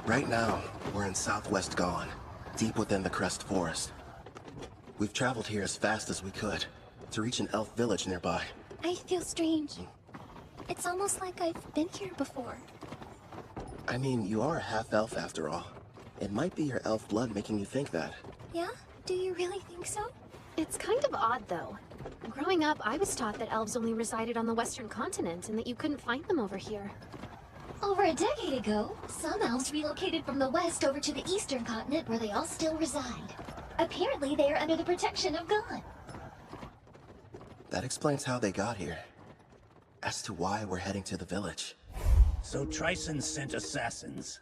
Right now, we're in southwest Gone, deep within the Crest Forest. We've traveled here as fast as we could, to reach an elf village nearby. I feel strange. It's almost like I've been here before. I mean, you are a half-elf after all. It might be your elf blood making you think that. Yeah? Do you really think so? It's kind of odd, though. Growing up, I was taught that elves only resided on the western continent and that you couldn't find them over here. Over a decade ago, some elves relocated from the west over to the eastern continent where they all still reside. Apparently, they are under the protection of God. That explains how they got here. As to why we're heading to the village. So Tryson sent assassins.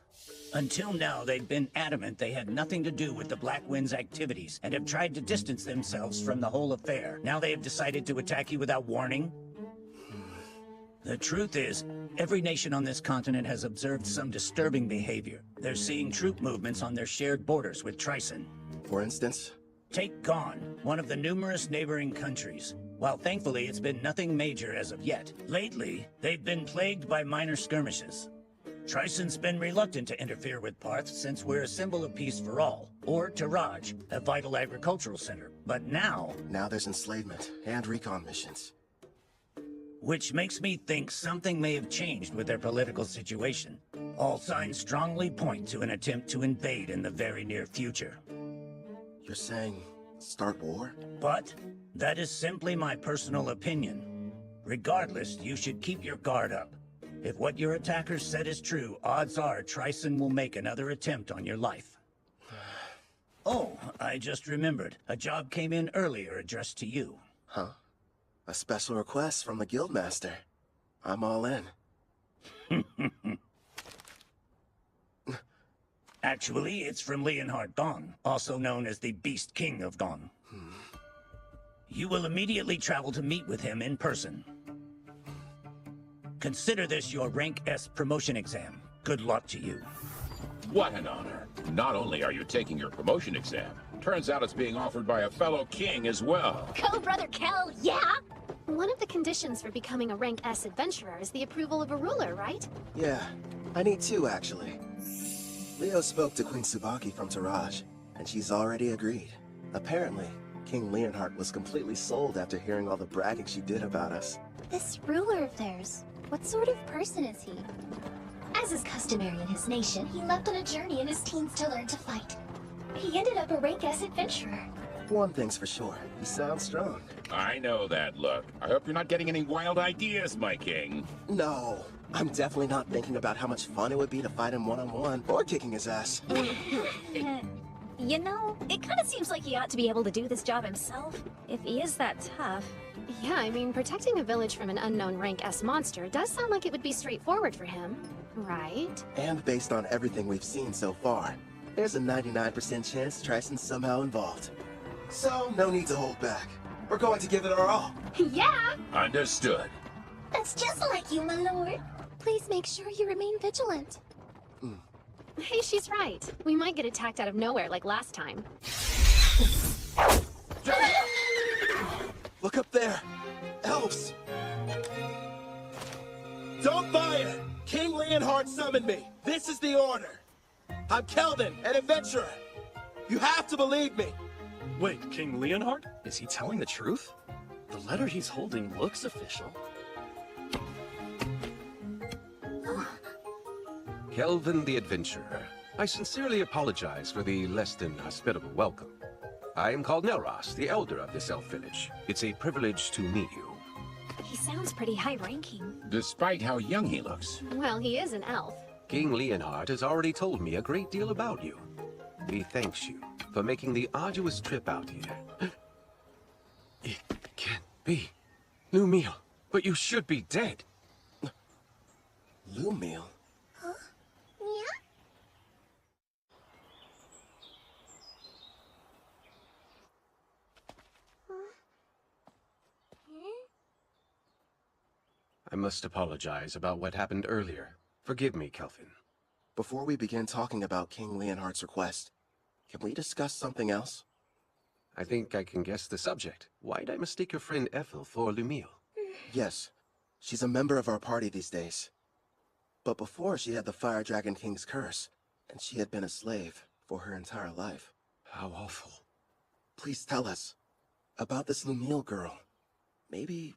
Until now, they've been adamant they had nothing to do with the Black Wind's activities and have tried to distance themselves from the whole affair. Now they have decided to attack you without warning? The truth is, every nation on this continent has observed some disturbing behavior. They're seeing troop movements on their shared borders with Tryson. For instance? Take Gone, one of the numerous neighboring countries. While thankfully it's been nothing major as of yet, lately they've been plagued by minor skirmishes. Tryson's been reluctant to interfere with Parth since we're a symbol of peace for all, or Taraj, a vital agricultural center. But now there's enslavement and recon missions. Which makes me think something may have changed with their political situation. All signs strongly point to an attempt to invade in the very near future. You're saying start war? But that is simply my personal opinion. Regardless, you should keep your guard up. If what your attackers said is true, odds are Tryson will make another attempt on your life. Oh, I just remembered. A job came in earlier addressed to you. Huh? A special request from the Guildmaster. I'm all in. Actually, it's from Leonhard Gone, also known as the Beast King of Gone. You will immediately travel to meet with him in person. Consider this your Rank S promotion exam. Good luck to you. What an honor. Not only are you taking your promotion exam, turns out it's being offered by a fellow king as well. Go, Brother Kel, yeah? One of the conditions for becoming a Rank S adventurer is the approval of a ruler, right? Yeah, I need two actually. Leo spoke to Queen Tsubaki from Taraj, and she's already agreed. Apparently, King Leonhard was completely sold after hearing all the bragging she did about us. This ruler of theirs, what sort of person is he? As is customary in his nation, he left on a journey in his teens to learn to fight. He ended up a Rank S adventurer. One thing's for sure, he sounds strong. I know that look. I hope you're not getting any wild ideas, my king. No, I'm definitely not thinking about how much fun it would be to fight him one-on-one or kicking his ass. You know, it kind of seems like he ought to be able to do this job himself, if he is that tough. Yeah, I mean, protecting a village from an unknown Rank S monster does sound like it would be straightforward for him, right? And based on everything we've seen so far, there's a 99% chance Tryson's somehow involved. So, no need to hold back. We're going to give it our all. Yeah! Understood. That's just like you, my lord. Please make sure you remain vigilant. Hey, she's right. We might get attacked out of nowhere like last time. Look up there! Elves! Don't fire! King Leonhard summoned me! This is the order! I'm Kelvin, an adventurer! You have to believe me! Wait, King Leonhard? Is he telling the truth? The letter he's holding looks official. Kelvin the Adventurer. I sincerely apologize for the less than hospitable welcome. I am called Nelros, the elder of this elf village. It's a privilege to meet you. He sounds pretty high-ranking. Despite how young he looks. Well, he is an elf. King Leonhard has already told me a great deal about you. He thanks you for making the arduous trip out here. It can't be. Lumiel, but you should be dead. Lumiel? Yeah? I must apologize about what happened earlier. Forgive me, Kelvin. Before we begin talking about King Leonhard's request, can we discuss something else? I think I can guess the subject. Why'd I mistake your friend Ethel for Lumiel? Yes, she's a member of our party these days. But before she had the Fire Dragon King's curse, And she had been a slave for her entire life. How awful. Please tell us about this Lumiel girl. Maybe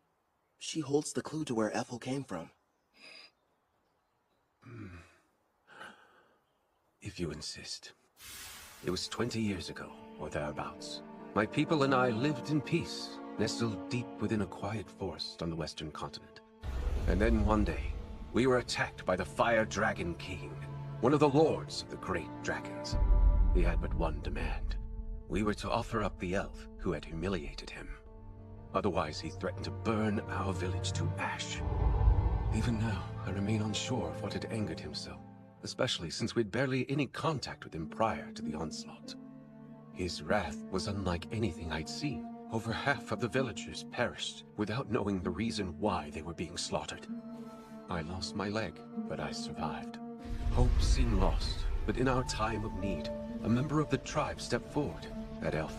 she holds the clue to where Ethel came from. If you insist. It was 20 years ago, or thereabouts. My people and I lived in peace, nestled deep within a quiet forest on the western continent. And then one day, we were attacked by the Fire Dragon King, one of the lords of the great dragons. He had but one demand. We were to offer up the elf who had humiliated him. Otherwise, he threatened to burn our village to ash. Even now, I remain unsure of what had angered him so, especially since we'd barely any contact with him prior to the onslaught. His wrath was unlike anything I'd seen. Over half of the villagers perished without knowing the reason why they were being slaughtered. I lost my leg, but I survived. Hope seemed lost, but in our time of need, a member of the tribe stepped forward. That elf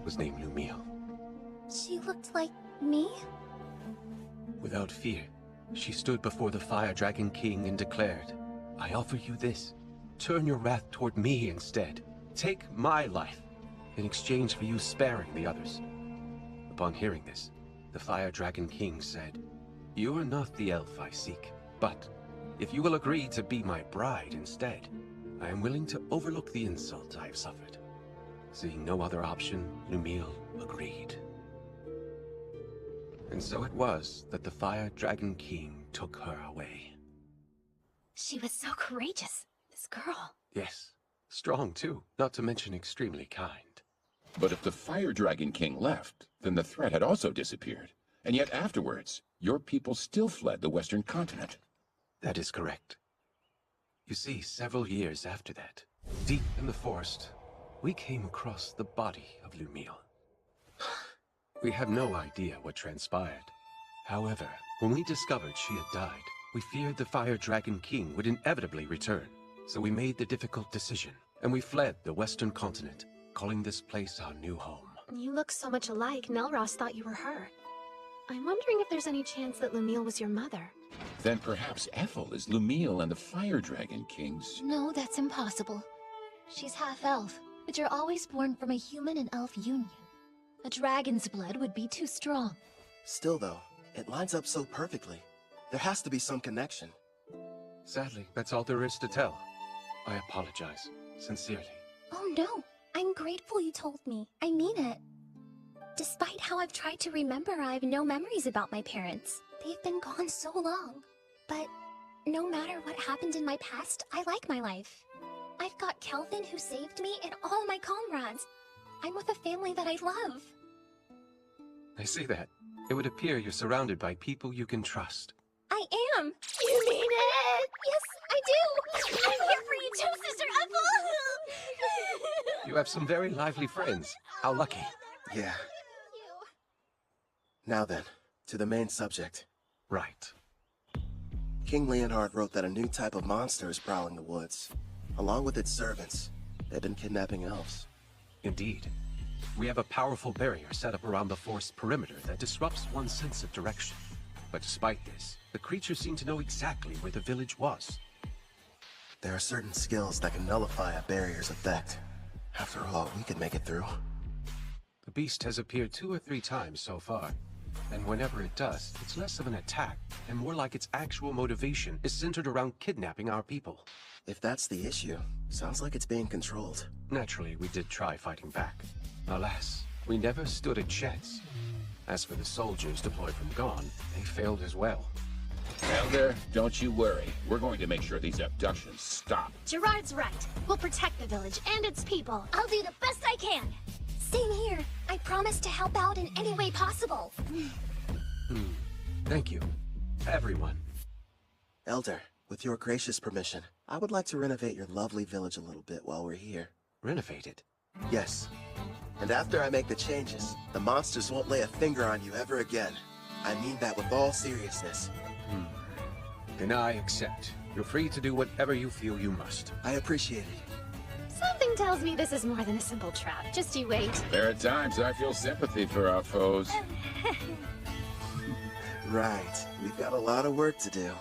was named Lumiel. She looked like me? Without fear, she stood before the Fire Dragon King and declared, I offer you this. Turn your wrath toward me instead. Take my life, in exchange for you sparing the others. Upon hearing this, the Fire Dragon King said, You are not the elf I seek, but if you will agree to be my bride instead, I am willing to overlook the insult I have suffered. Seeing no other option, Lumiel agreed. And so it was that the Fire Dragon King took her away. She was so courageous, this girl. Yes, strong too, not to mention extremely kind. But if the Fire Dragon King left, then the threat had also disappeared. And yet afterwards, your people still fled the western continent. That is correct. You see, several years after that, deep in the forest, we came across the body of Lumiel. We have no idea what transpired. However, when we discovered she had died, we feared the Fire Dragon King would inevitably return. So we made the difficult decision, and we fled the western continent, calling this place our new home. You look so much alike, Nelros thought you were her. I'm wondering if there's any chance that Lumiel was your mother. Then perhaps Ethel is Lumiel and the Fire Dragon King's... No, that's impossible. She's half-elf, but you're always born from a human and elf union. A dragon's blood would be too strong. Still though, it lines up so perfectly. There has to be some connection. Sadly, that's all there is to tell. I apologize, sincerely. Oh no, I'm grateful you told me. I mean it. Despite how I've tried to remember, I have no memories about my parents. They've been gone so long. But no matter what happened in my past, I like my life. I've got Kelvin who saved me and all my comrades. I'm with a family that I love. I see that. It would appear you're surrounded by people you can trust. I am. You mean it? Yes, I do. I'm here for you too, Sister Ethel. You have some very lively friends. How lucky. Yeah. Now then, to the main subject. Right. King Leonhard wrote that a new type of monster is prowling the woods. Along with its servants, they've been kidnapping elves. Indeed. We have a powerful barrier set up around the forest perimeter that disrupts one's sense of direction. But despite this, the creatures seem to know exactly where the village was. There are certain skills that can nullify a barrier's effect. After all, we could make it through. The beast has appeared 2 or 3 times so far. And whenever it does, it's less of an attack, and more like its actual motivation is centered around kidnapping our people. If that's the issue, sounds like it's being controlled. Naturally, we did try fighting back. Alas, we never stood a chance. As for the soldiers deployed from Gone, they failed as well. Elder, don't you worry. We're going to make sure these abductions stop. Gerard's right. We'll protect the village and its people. I'll do the best I can. Same here. I promise to help out in any way possible. Thank you, everyone. Elder, with your gracious permission, I would like to renovate your lovely village a little bit while we're here. Renovate it. Yes. And after I make the changes, the monsters won't lay a finger on you ever again. I mean that with all seriousness. Then I accept. You're free to do whatever you feel you must. I appreciate it. Something tells me this is more than a simple trap. Just you wait. There are times I feel sympathy for our foes. Right. We've got a lot of work to do.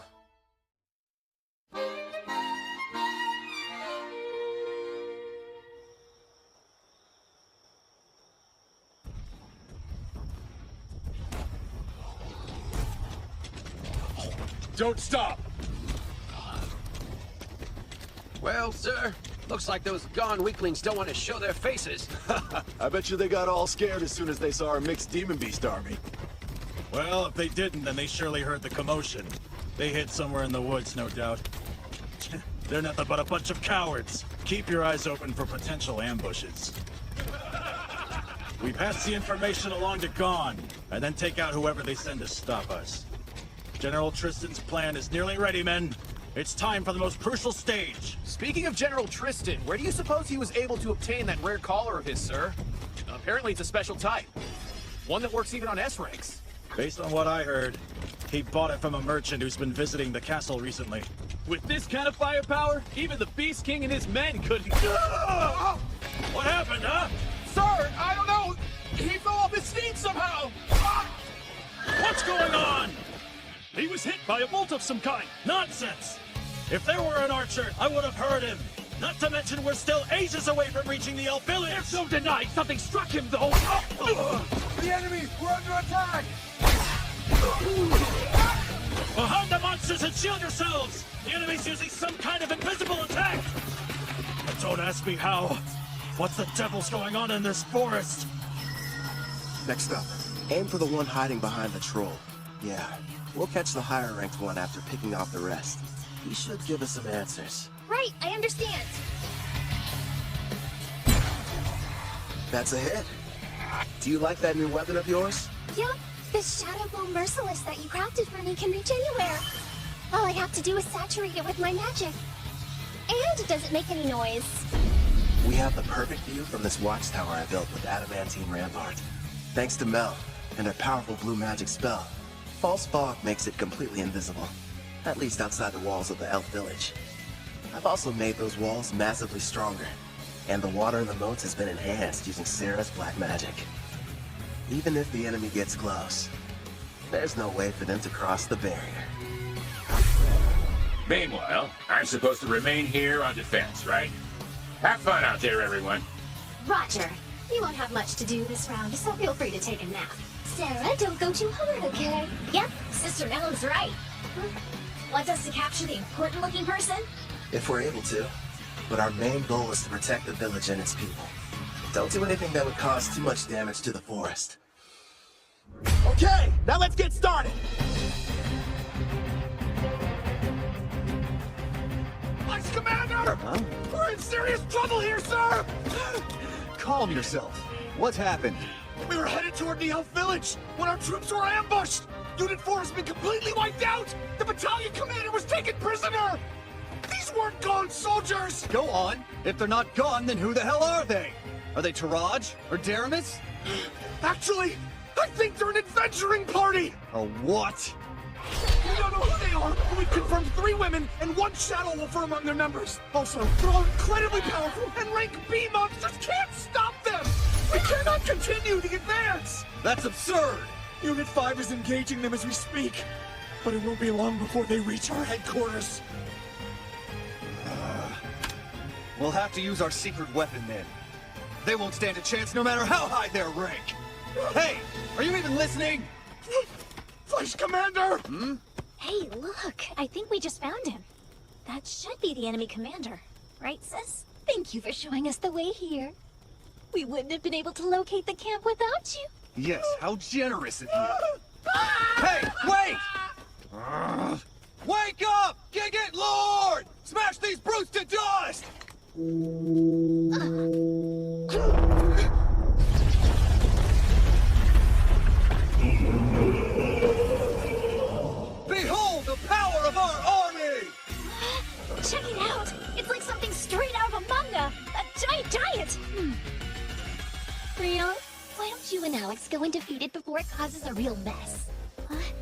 Don't stop! Well, sir, looks like those gone weaklings don't want to show their faces. I bet you they got all scared as soon as they saw our mixed demon beast army. Well, if they didn't, then they surely heard the commotion. They hid somewhere in the woods, no doubt. They're nothing but a bunch of cowards. Keep your eyes open for potential ambushes. We pass the information along to Gone, and then take out whoever they send to stop us. General Tristan's plan is nearly ready, men. It's time for the most crucial stage. Speaking of General Tristan, where do you suppose he was able to obtain that rare collar of his, sir? Apparently it's a special type. One that works even on S ranks. Based on what I heard, he bought it from a merchant who's been visiting the castle recently. With this kind of firepower, even the Beast King and his men couldn't... What happened, huh? Sir, I don't know! He fell off his feet somehow! What's going on? He was hit by a bolt of some kind. Nonsense! If there were an archer, I would have heard him. Not to mention we're still ages away from reaching the elf village. There's no denying something struck him, though. The enemy! We're under attack! Behind the monsters and shield yourselves! The enemy's using some kind of invisible attack! But don't ask me how. What the devil's going on in this forest? Next up, aim for the one hiding behind the troll. Yeah, we'll catch the higher ranked one after picking off the rest. He should give us some answers. Right, I understand. That's a hit. Do you like that new weapon of yours? Yep, the Shadow Bow Merciless that you crafted for me can reach anywhere. All I have to do is saturate it with my magic. And it doesn't make any noise. We have the perfect view from this watchtower I built with adamantine rampart. Thanks to Mel and her powerful blue magic spell, false fog makes it completely invisible, at least outside the walls of the elf village. I've also made those walls massively stronger, and the water in the moats has been enhanced using Sarah's black magic. Even if the enemy gets close, there's no way for them to cross the barrier. Meanwhile, I'm supposed to remain here on defense, right? Have fun out there, everyone. Roger. You won't have much to do this round, so feel free to take a nap. Sarah, don't go too hard, okay? Yep, Sister Ellen's right. Want us to capture the important-looking person? If we're able to. But our main goal is to protect the village and its people. Don't do anything that would cause too much damage to the forest. Okay, now let's get started! Vice Commander! Huh? We're in serious trouble here, sir! Calm yourself. What's happened? We were headed toward the elf village when our troops were ambushed! Unit 4 has been completely wiped out! The battalion commander was taken prisoner! These weren't gone soldiers! Go on. If they're not gone, then who the hell are they? Are they Taraj or Daramis? Actually, I think they're an adventuring party! A what? We don't know who they are, but we've confirmed 3 women and 1 Shadow Wolfer among their members. Also, they're all incredibly powerful, and rank B monsters can't stop them! We cannot continue the advance! That's absurd! Unit 5 is engaging them as we speak, but it won't be long before they reach our headquarters. We'll have to use our secret weapon then. They won't stand a chance no matter how high their rank. Hey, are you even listening? Vice Commander! Hey, look, I think we just found him. That should be the enemy commander. Right, sis? Thank you for showing us the way here. We wouldn't have been able to locate the camp without you. Yes, how generous of you. Hey, wait! Wake up! Gigant Lord! Smash these brutes to dust! Behold the power of our army! Check it out! It's like something straight out of a manga! A giant! Rion, why don't you and Alex go and defeat it before it causes a real mess? What?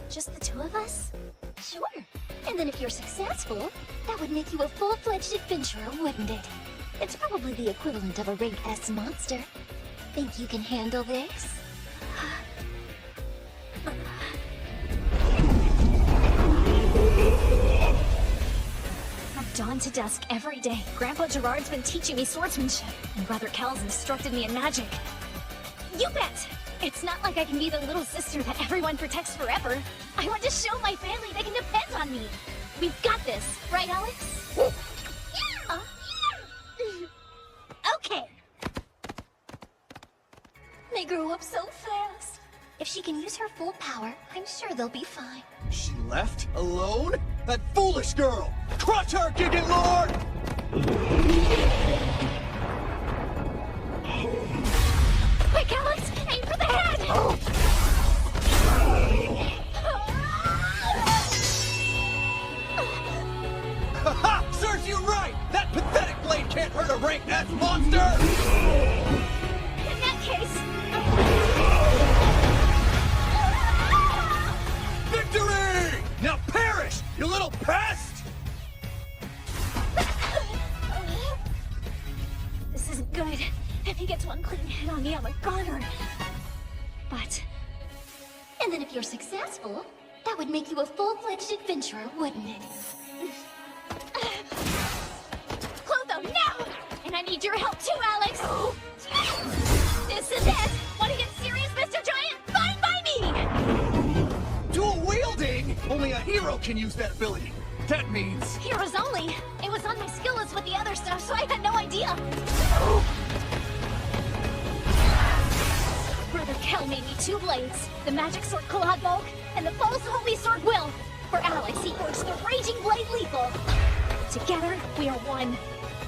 Just the 2 of us? Sure. And then if you're successful, that would make you a full-fledged adventurer, wouldn't it? It's probably the equivalent of a rank S monster. Think you can handle this? From dawn to dusk every day, Grandpa Gerard's been teaching me swordsmanship, and Brother Cal's instructed me in magic. You bet! It's not like I can be the little sister that everyone protects forever. I want to show my family they can depend on me. We've got this, right, Alex? Yeah! Okay. They grew up so fast. If she can use her full power, I'm sure they'll be fine. She left? Alone? That foolish girl! Crush her, Gigant Lord! Quick, Alex! Aim for the head! Ha! Serves you right! That pathetic blade can't hurt a rank S monster! In that case... Victory! Now perish, you little pest! This isn't good. If he gets one clean hit on me, I'm a goner. But... And then if you're successful, that would make you a full-fledged adventurer, wouldn't it? Clotho, now! And I need your help too, Alex! This is it! Want to get serious, Mr. Giant? Fine by me! Dual wielding? Only a hero can use that ability. That means... Heroes only. It was on my skill list with the other stuff, so I had no idea. Brother Kel made me 2 blades. The magic sword Kalabog and the false holy sword Will. For Alex, he forged the raging blade Lethal. Together, we are one.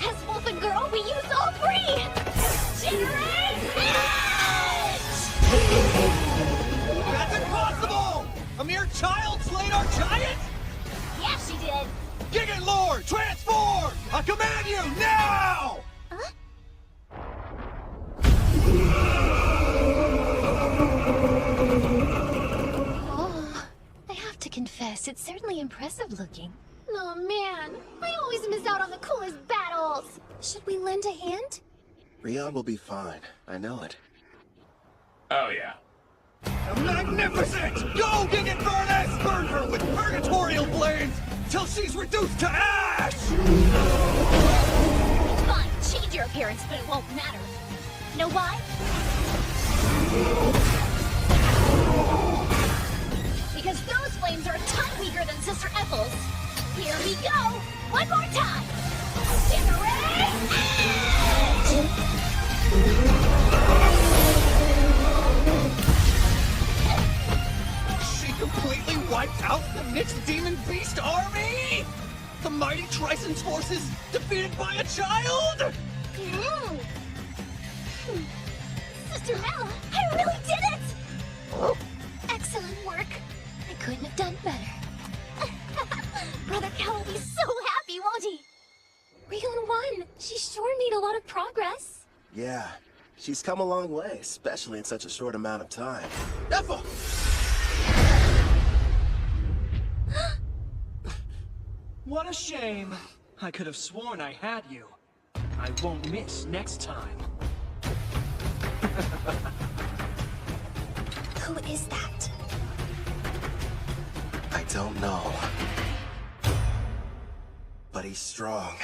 As Wolf and Girl, we use all 3! Generate Edge! That's impossible! A mere child slayed our giant? Yeah, she did. Gigant Lord, transform! I command you, now! Huh? Oh, I have to confess, it's certainly impressive looking. Oh man, I always miss out on the coolest battles. Should we lend a hand? Rion will be fine. I know it. Oh, yeah. Magnificent! Go, Gigant Furnace! Burn her with purgatorial blades till she's reduced to ash! Fine, change your appearance, but it won't matter. Know why? Because those flames are a ton weaker than Sister Ethel's. Here we go! One more time! Generate Edge! She completely wiped out the mixed demon beast army? The mighty Trison's forces defeated by a child? Sister Mela, I really did it! Excellent work. I couldn't have done better. Brother Cal will be so happy, won't he? Rion won. She sure made a lot of progress. Yeah, she's come a long way, especially in such a short amount of time. Ethel! What a shame. I could have sworn I had you. I won't miss next time. Who is that? I don't know. But he's strong.